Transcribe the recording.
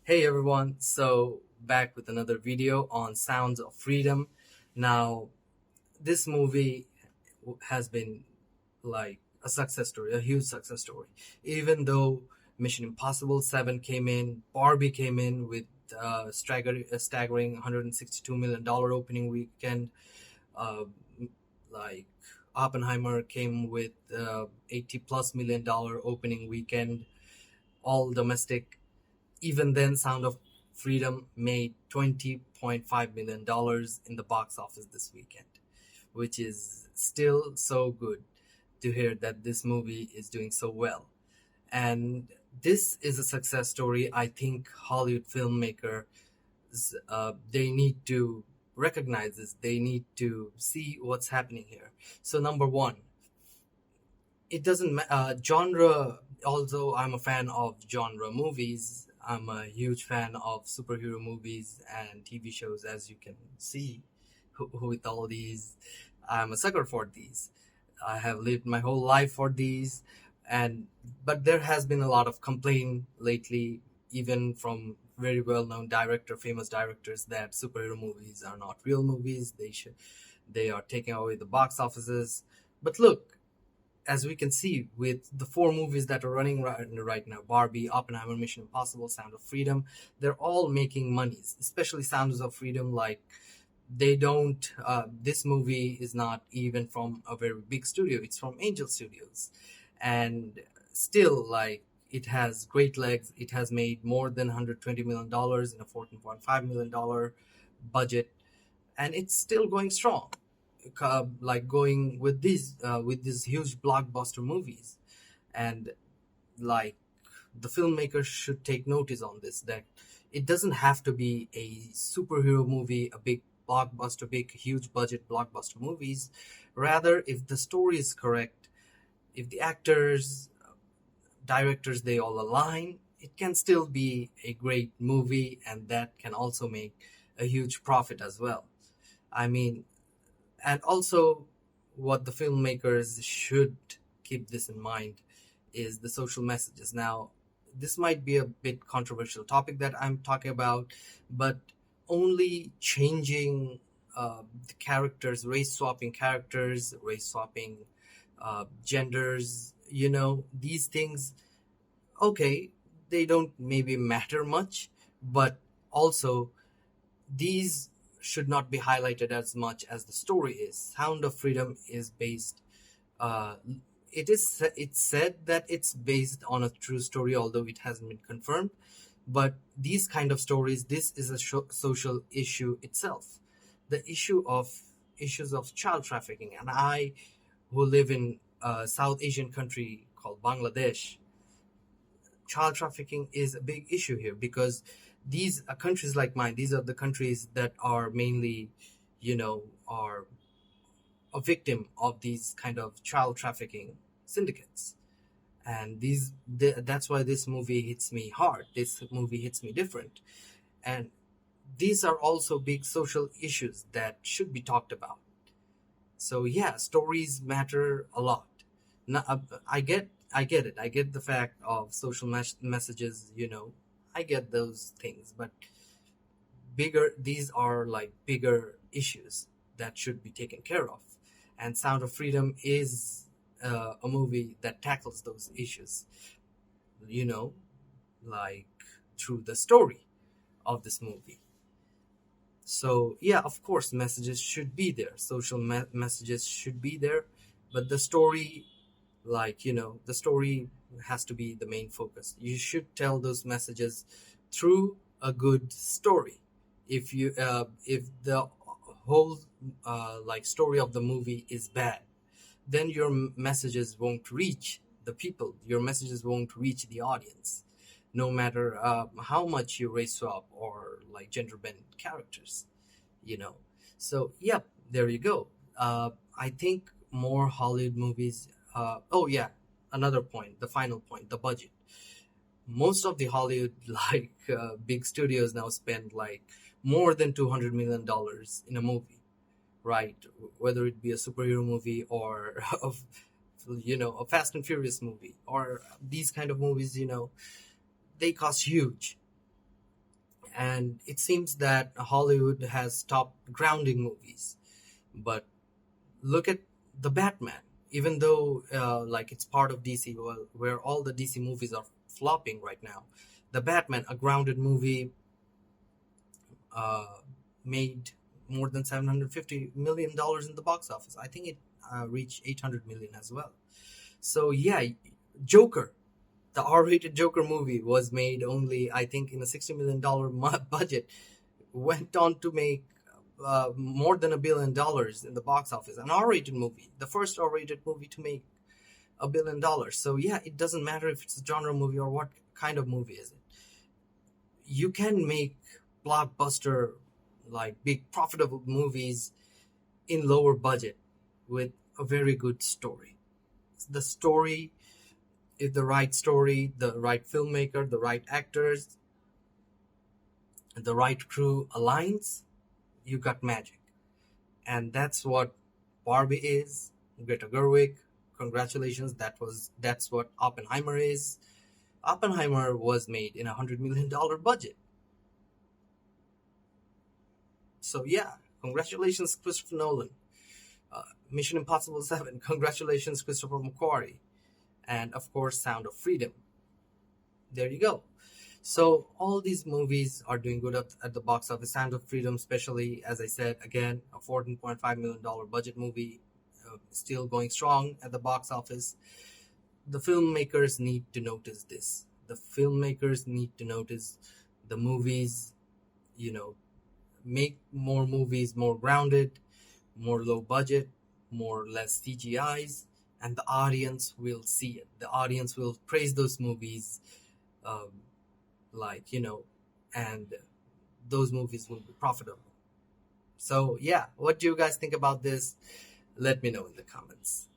Hey everyone, so back with another video on Sounds of Freedom. Now, this movie has been like a success story, a huge success story. Even though Mission Impossible 7 came in, Barbie came in with a staggering $162 million opening weekend, uh, like Oppenheimer came with 80 plus $1 million opening weekend, all domestic. Even then, Sound of Freedom made $20.5 million in the box office this weekend, which is still so good to hear that this movie is doing so well. And this is a success story. I think Hollywood filmmakers, they need to recognize this. They need to see what's happening here. So number one, it doesn't genre. Although I'm a fan of genre movies, I'm a huge fan of superhero movies and TV shows, as you can see. With all these, I'm a sucker for these. I have lived my whole life for these, and but there has been a lot of complaint lately, even from very well-known famous directors, that superhero movies are not real movies. They are taking away the box offices. But look, as we can see with the four movies that are running right now, Barbie, Oppenheimer, Mission Impossible, Sound of Freedom, they're all making monies, especially Sounds of Freedom. Like, they don't, this movie is not even from a very big studio, it's from Angel Studios. And still, like, it has great legs. It has made more than $120 million in a $14.5 million budget, and it's still going strong, like going with these huge blockbuster movies. And like, the filmmakers should take notice on this, that it doesn't have to be a superhero movie, a big blockbuster, big huge budget blockbuster movies. Rather, if the story is correct, if the actors, directors, they all align, it can still be a great movie, and that can also make a huge profit as well. I mean, and also, what the filmmakers should keep this in mind is the social messages. Now, this might be a bit controversial topic that I'm talking about, but only changing the characters, race swapping genders, these things, okay, they don't maybe matter much, but also these should not be highlighted as much as the story is. Sound of Freedom is based. Uh, it's said that it's based on a true story, although it hasn't been confirmed. But these kind of stories, this is a social issue itself. The issues of child trafficking, and I, who live in a South Asian country called Bangladesh, child trafficking is a big issue here, because these countries like mine, these are the countries that are mainly, are a victim of these kind of child trafficking syndicates. And that's why this movie hits me hard. This movie hits me different. And these are also big social issues that should be talked about. So yeah, stories matter a lot. Now, I get it. I get the fact of social messages. I get those things, but these are like bigger issues that should be taken care of. And Sound of Freedom is a movie that tackles those issues. You know, like, through the story of this movie. So yeah, of course, messages should be there. Social messages should be there, but the story, like, the story has to be the main focus. You should tell those messages through a good story. If the whole like story of the movie is bad, then your messages won't reach the people. Your messages won't reach the audience, no matter how much you race swap or like gender bend characters. You know. So yep, there you go. I think more Hollywood movies. Oh yeah, another point, the final point, the budget. Most of the Hollywood like big studios now spend like more than $200 million in a movie, right? Whether it be a superhero movie or of a Fast and Furious movie or these kind of movies, they cost huge. And it seems that Hollywood has stopped grounding movies. But look at the Batman. Even though like it's part of DC, well, where all the DC movies are flopping right now, the Batman, a grounded movie, uh, made more than $750 million in the box office. I think it reached 800 million as well. So yeah, Joker, the R-rated Joker movie was made only, I think, in a $60 million budget, went on to make more than $1 billion in the box office. An R-rated movie, the first R-rated movie to make $1 billion. So yeah, it doesn't matter if it's a genre movie or what kind of movie is it. You can make blockbuster, like big profitable movies in lower budget with a very good story. The story, if the right story, the right filmmaker, the right actors, the right crew aligns, you got magic. And that's what Barbie is. Greta Gerwig, congratulations. That's what Oppenheimer is. Oppenheimer was made in $100 million budget. So yeah, congratulations, Christopher Nolan. Mission Impossible 7, congratulations, Christopher McQuarrie. And of course, Sound of Freedom. There you go. So all these movies are doing good at the box office. Sound of Freedom, especially, as I said, again, a $14.5 million budget movie, still going strong at the box office. The filmmakers need to notice this. The filmmakers need to notice the movies, you know, make more movies more grounded, more low budget, more less CGIs, and the audience will see it. The audience will praise those movies, um, and those movies will be profitable. So yeah, what do you guys think about this? Let me know in the comments.